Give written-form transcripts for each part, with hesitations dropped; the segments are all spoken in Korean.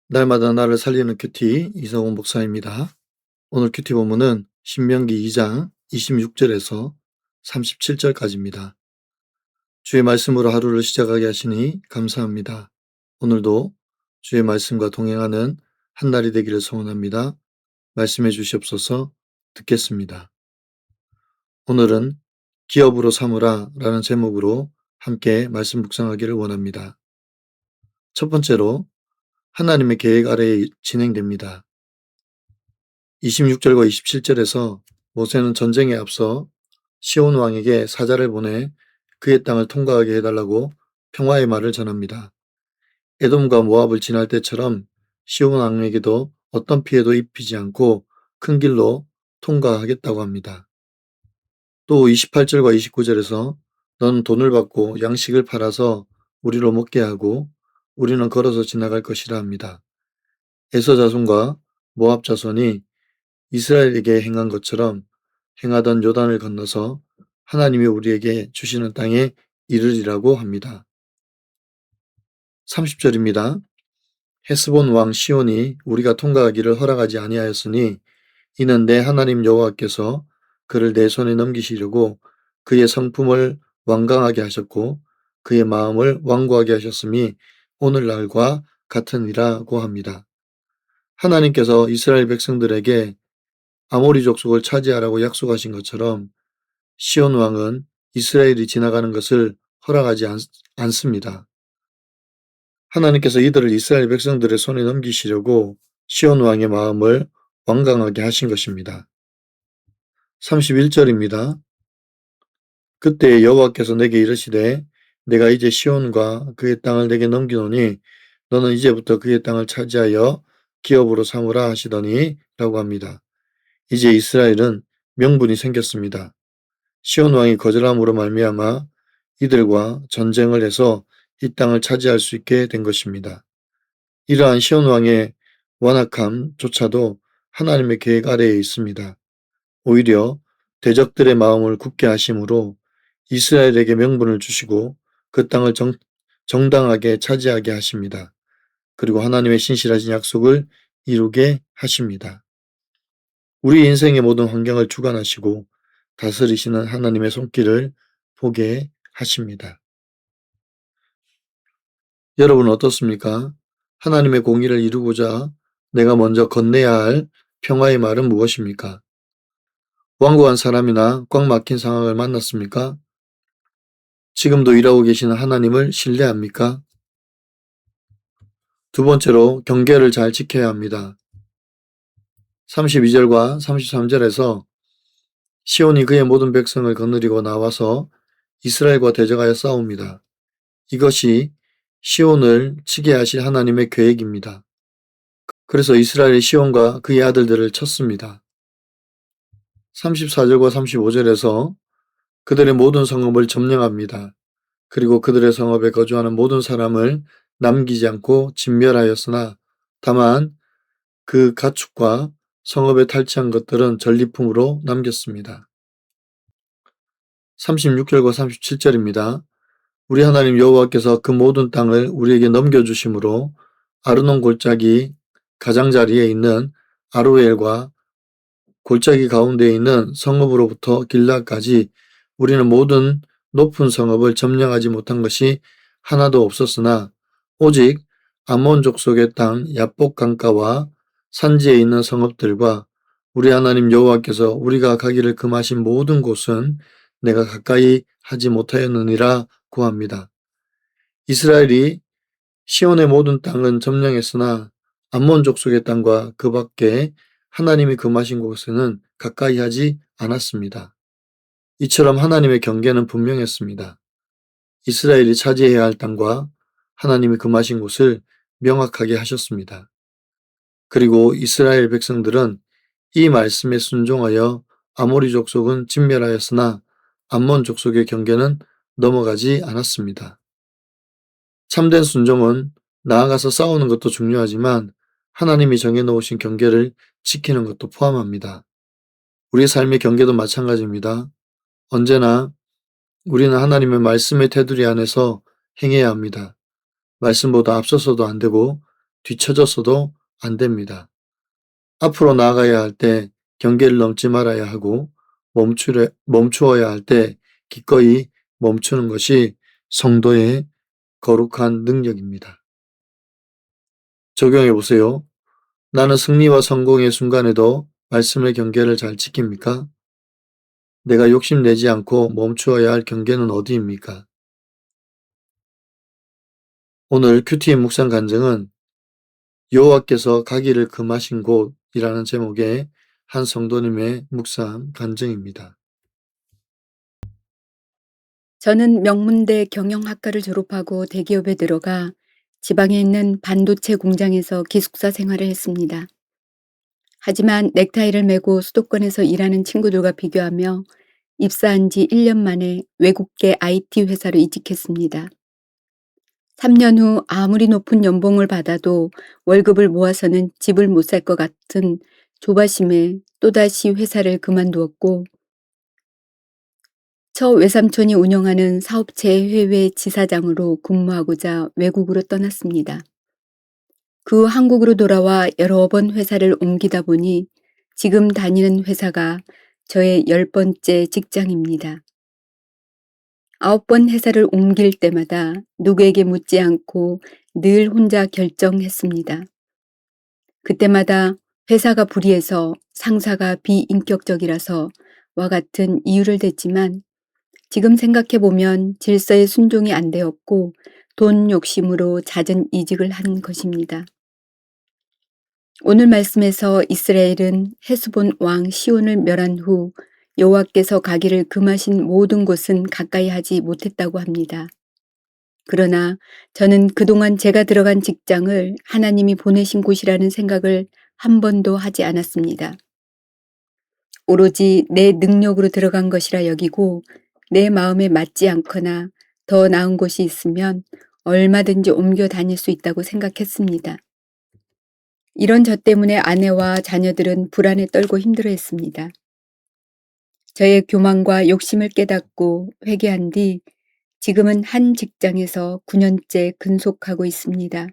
날마다 나를 살리는 큐티 이성훈 목사입니다. 오늘 큐티 본문은 신명기 2장 26절에서 37절까지입니다. 주의 말씀으로 하루를 시작하게 하시니 감사합니다. 오늘도 주의 말씀과 동행하는 한 날이 되기를 소원합니다. 말씀해 주시옵소서. 듣겠습니다. 오늘은 기업으로 삼으라 라는 제목으로 함께 말씀 묵상하기를 원합니다. 첫 번째로 하나님의 계획 아래에 진행됩니다. 26절과 27절에서 모세는 전쟁에 앞서 시온 왕에게 사자를 보내 그의 땅을 통과하게 해달라고 평화의 말을 전합니다. 에돔과 모압을 지날 때처럼 시온 왕에게도 어떤 피해도 입히지 않고 큰 길로 통과하겠다고 합니다. 또 28절과 29절에서 넌 돈을 받고 양식을 팔아서 우리로 먹게 하고 우리는 걸어서 지나갈 것이라 합니다. 에서 자손과 모압 자손이 이스라엘에게 행한 것처럼 행하던 요단을 건너서 하나님이 우리에게 주시는 땅에 이르리라고 합니다. 30절입니다. 헤스본 왕 시온이 우리가 통과하기를 허락하지 아니하였으니 이는 내 하나님 여호와께서 그를 내 손에 넘기시려고 그의 성품을 완강하게 하셨고 그의 마음을 완고하게 하셨음이 오늘날과 같으니라고 합니다. 하나님께서 이스라엘 백성들에게 아모리 족속을 차지하라고 약속하신 것처럼 시온 왕은 이스라엘이 지나가는 것을 허락하지 않습니다. 하나님께서 이들을 이스라엘 백성들의 손에 넘기시려고 시온 왕의 마음을 완강하게 하신 것입니다. 31절입니다. 그때 여호와께서 내게 이르시되 내가 이제 시온과 그의 땅을 내게 넘기노니 너는 이제부터 그의 땅을 차지하여 기업으로 삼으라 하시더니 라고 합니다. 이제 이스라엘은 명분이 생겼습니다. 시온 왕이 거절함으로 말미암아 이들과 전쟁을 해서 이 땅을 차지할 수 있게 된 것입니다. 이러한 시온 왕의 완악함조차도 하나님의 계획 아래에 있습니다. 오히려 대적들의 마음을 굳게 하심으로 이스라엘에게 명분을 주시고 그 땅을 정당하게 차지하게 하십니다. 그리고 하나님의 신실하신 약속을 이루게 하십니다. 우리 인생의 모든 환경을 주관하시고 다스리시는 하나님의 손길을 보게 하십니다. 여러분 어떻습니까? 하나님의 공의를 이루고자 내가 먼저 건네야 할 평화의 말은 무엇입니까? 완고한 사람이나 꽉 막힌 상황을 만났습니까? 지금도 일하고 계시는 하나님을 신뢰합니까? 두 번째로 경계를 잘 지켜야 합니다. 32절과 33절에서 시온이 그의 모든 백성을 거느리고 나와서 이스라엘과 대적하여 싸웁니다. 이것이 시온을 치게 하실 하나님의 계획입니다. 그래서 이스라엘이 시온과 그의 아들들을 쳤습니다. 34절과 35절에서 그들의 모든 성읍을 점령합니다. 그리고 그들의 성읍에 거주하는 모든 사람을 남기지 않고 진멸하였으나 다만 그 가축과 성읍에 탈취한 것들은 전리품으로 남겼습니다. 36절과 37절입니다. 우리 하나님 여호와께서 그 모든 땅을 우리에게 넘겨주심으로 아르논 골짜기 가장자리에 있는 아로엘과 골짜기 가운데에 있는 성읍으로부터 길라까지 우리는 모든 높은 성읍을 점령하지 못한 것이 하나도 없었으나 오직 암몬 족속의 땅 야복 강가와 산지에 있는 성읍들과 우리 하나님 여호와께서 우리가 가기를 금하신 모든 곳은 내가 가까이 하지 못하였느니라고 합니다. 이스라엘이 시온의 모든 땅은 점령했으나 암몬 족속의 땅과 그 밖에 하나님이 금하신 곳에는 가까이 하지 않았습니다. 이처럼 하나님의 경계는 분명했습니다. 이스라엘이 차지해야 할 땅과 하나님이 금하신 곳을 명확하게 하셨습니다. 그리고 이스라엘 백성들은 이 말씀에 순종하여 아모리 족속은 진멸하였으나 암몬 족속의 경계는 넘어가지 않았습니다. 참된 순종은 나아가서 싸우는 것도 중요하지만 하나님이 정해놓으신 경계를 지키는 것도 포함합니다. 우리의 삶의 경계도 마찬가지입니다. 언제나 우리는 하나님의 말씀의 테두리 안에서 행해야 합니다. 말씀보다 앞서서도 안 되고 뒤처졌어도 안 됩니다. 앞으로 나아가야 할 때 경계를 넘지 말아야 하고 멈추어야 할 때 기꺼이 멈추는 것이 성도의 거룩한 능력입니다. 적용해 보세요. 나는 승리와 성공의 순간에도 말씀의 경계를 잘 지킵니까? 내가 욕심내지 않고 멈추어야 할 경계는 어디입니까? 오늘 큐티의 묵상 간증은 여호와께서 가기를 금하신 곳이라는 제목의 한 성도님의 묵상 간증입니다. 저는 명문대 경영학과를 졸업하고 대기업에 들어가 지방에 있는 반도체 공장에서 기숙사 생활을 했습니다. 하지만 넥타이를 메고 수도권에서 일하는 친구들과 비교하며 입사한 지 1년 만에 외국계 IT 회사로 이직했습니다. 3년 후 아무리 높은 연봉을 받아도 월급을 모아서는 집을 못 살 것 같은 조바심에 또다시 회사를 그만두었고, 저 외삼촌이 운영하는 사업체 해외 지사장으로 근무하고자 외국으로 떠났습니다. 그 후 한국으로 돌아와 여러 번 회사를 옮기다 보니 지금 다니는 회사가 저의 10번째 직장입니다. 9번 회사를 옮길 때마다 누구에게 묻지 않고 늘 혼자 결정했습니다. 그때마다 회사가 불의해서 상사가 비인격적이라서 와 같은 이유를 댔지만, 지금 생각해보면 질서에 순종이 안 되었고 돈 욕심으로 잦은 이직을 한 것입니다. 오늘 말씀에서 이스라엘은 헤스본 왕 시온을 멸한 후 여호와께서 가기를 금하신 모든 곳은 가까이 하지 못했다고 합니다. 그러나 저는 그동안 제가 들어간 직장을 하나님이 보내신 곳이라는 생각을 한 번도 하지 않았습니다. 오로지 내 능력으로 들어간 것이라 여기고, 내 마음에 맞지 않거나 더 나은 곳이 있으면 얼마든지 옮겨 다닐 수 있다고 생각했습니다. 이런 저 때문에 아내와 자녀들은 불안에 떨고 힘들어했습니다. 저의 교만과 욕심을 깨닫고 회개한 뒤 지금은 한 직장에서 9년째 근속하고 있습니다.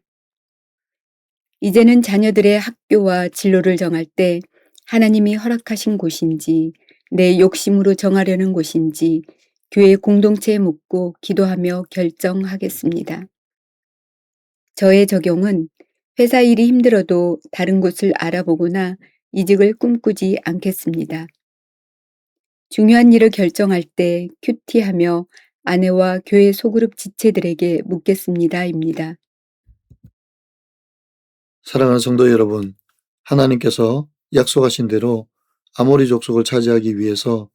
이제는 자녀들의 학교와 진로를 정할 때 하나님이 허락하신 곳인지, 내 욕심으로 정하려는 곳인지 교회 공동체에 묻고 기도하며 결정하겠습니다. 저의 적용은 회사 일이 힘들어도 다른 곳을 알아보거나 이직을 꿈꾸지 않겠습니다. 중요한 일을 결정할 때 큐티하며 아내와 교회 소그룹 지체들에게 묻겠습니다입니다. 사랑하는 성도 여러분, 하나님께서 약속하신 대로 아모리 족속을 차지하기 위해서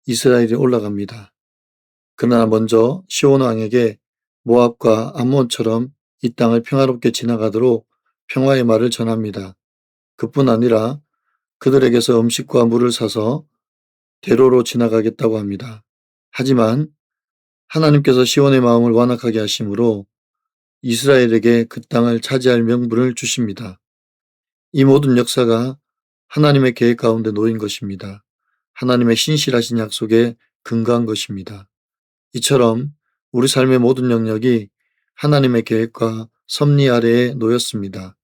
이스라엘이 올라갑니다. 그러나 먼저 시온 왕에게 모압과 암몬처럼 이 땅을 평화롭게 지나가도록 평화의 말을 전합니다. 그뿐 아니라 그들에게서 음식과 물을 사서 대로로 지나가겠다고 합니다. 하지만 하나님께서 시온의 마음을 완악하게 하심으로 이스라엘에게 그 땅을 차지할 명분을 주십니다. 이 모든 역사가 하나님의 계획 가운데 놓인 것입니다. 하나님의 신실하신 약속에 근거한 것입니다. 이처럼 우리 삶의 모든 영역이 하나님의 계획과 섭리 아래에 놓였습니다.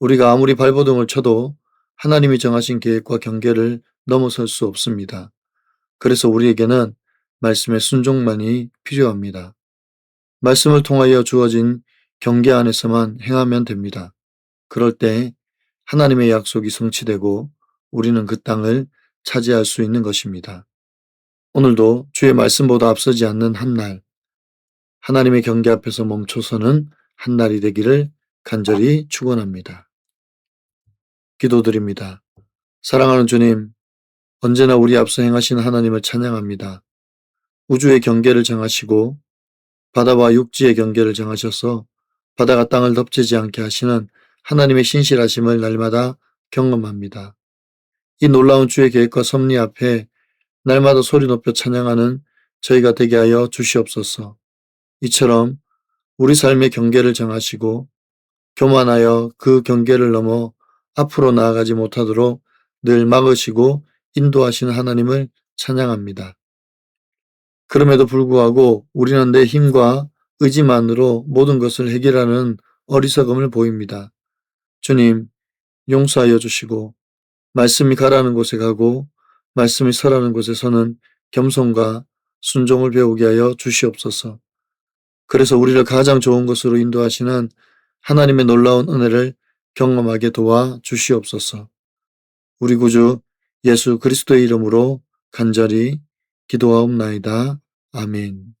우리가 아무리 발버둥을 쳐도 하나님이 정하신 계획과 경계를 넘어설 수 없습니다. 그래서 우리에게는 말씀의 순종만이 필요합니다. 말씀을 통하여 주어진 경계 안에서만 행하면 됩니다. 그럴 때 하나님의 약속이 성취되고 우리는 그 땅을 차지할 수 있는 것입니다. 오늘도 주의 말씀보다 앞서지 않는 한 날, 하나님의 경계 앞에서 멈춰서는 한 날이 되기를 간절히 축원합니다. 기도드립니다. 사랑하는 주님, 언제나 우리 앞서 행하신 하나님을 찬양합니다. 우주의 경계를 정하시고 바다와 육지의 경계를 정하셔서 바다가 땅을 덮치지 않게 하시는 하나님의 신실하심을 날마다 경험합니다. 이 놀라운 주의 계획과 섭리 앞에 날마다 소리 높여 찬양하는 저희가 되게 하여 주시옵소서. 이처럼 우리 삶의 경계를 정하시고 교만하여 그 경계를 넘어 앞으로 나아가지 못하도록 늘 막으시고 인도하시는 하나님을 찬양합니다. 그럼에도 불구하고 우리는 내 힘과 의지만으로 모든 것을 해결하는 어리석음을 보입니다. 주님, 용서하여 주시고 말씀이 가라는 곳에 가고 말씀이 서라는 곳에 서는 겸손과 순종을 배우게 하여 주시옵소서. 그래서 우리를 가장 좋은 것으로 인도하시는 하나님의 놀라운 은혜를 경험하게 도와 주시옵소서. 우리 구주 예수 그리스도의 이름으로 간절히 기도하옵나이다. 아멘.